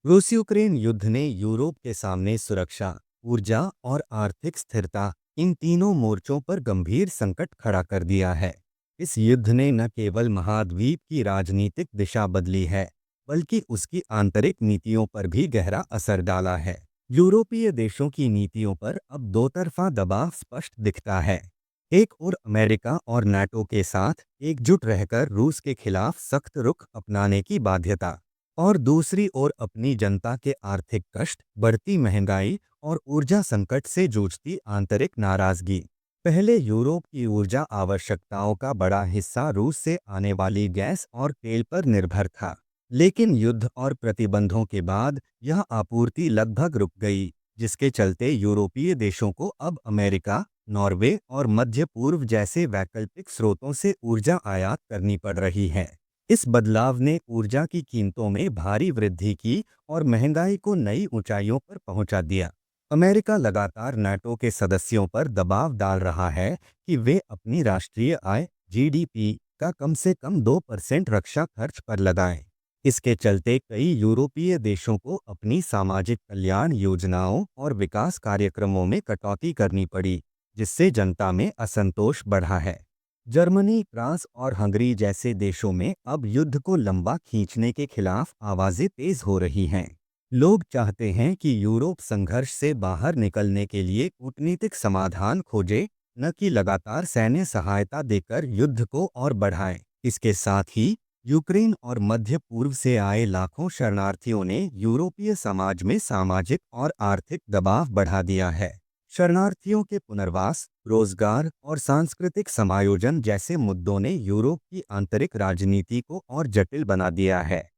रूस यूक्रेन युद्ध ने यूरोप के सामने सुरक्षा, ऊर्जा और आर्थिक स्थिरता इन तीनों मोर्चों पर गंभीर संकट खड़ा कर दिया है। इस युद्ध ने न केवल महाद्वीप की राजनीतिक दिशा बदली है, बल्कि उसकी आंतरिक नीतियों पर भी गहरा असर डाला है। यूरोपीय देशों की नीतियों पर अब दो तरफा दबाव स्पष्ट दिखता है। एक ओर अमेरिका और नाटो के साथ एकजुट रहकर रूस के खिलाफ सख्त रुख अपनाने की बाध्यता, और दूसरी ओर अपनी जनता के आर्थिक कष्ट, बढ़ती महंगाई और ऊर्जा संकट से जूझती आंतरिक नाराजगी। पहले यूरोप की ऊर्जा आवश्यकताओं का बड़ा हिस्सा रूस से आने वाली गैस और तेल पर निर्भर था, लेकिन युद्ध और प्रतिबंधों के बाद यह आपूर्ति लगभग रुक गई, जिसके चलते यूरोपीय देशों को अब अमेरिका, नॉर्वे और मध्य पूर्व जैसे वैकल्पिक स्रोतों से ऊर्जा आयात करनी पड़ रही है। इस बदलाव ने ऊर्जा की कीमतों में भारी वृद्धि की और महंगाई को नई ऊंचाइयों पर पहुंचा दिया। अमेरिका लगातार नाटो के सदस्यों पर दबाव डाल रहा है कि वे अपनी राष्ट्रीय आय जीडीपी का कम से कम 2% रक्षा खर्च पर लगाएं। इसके चलते कई यूरोपीय देशों को अपनी सामाजिक कल्याण योजनाओं और विकास कार्यक्रमों में कटौती करनी पड़ी, जिससे जनता में असंतोष बढ़ा है। जर्मनी, फ्रांस और हंगरी जैसे देशों में अब युद्ध को लंबा खींचने के खिलाफ आवाजें तेज हो रही हैं। लोग चाहते हैं कि यूरोप संघर्ष से बाहर निकलने के लिए कूटनीतिक समाधान खोजे, न कि लगातार सैन्य सहायता देकर युद्ध को और बढ़ाए। इसके साथ ही यूक्रेन और मध्य पूर्व से आए लाखों शरणार्थियों ने यूरोपीय समाज में सामाजिक और आर्थिक दबाव बढ़ा दिया है। शरणार्थियों के पुनर्वास, रोजगार और सांस्कृतिक समायोजन जैसे मुद्दों ने यूरोप की आंतरिक राजनीति को और जटिल बना दिया है।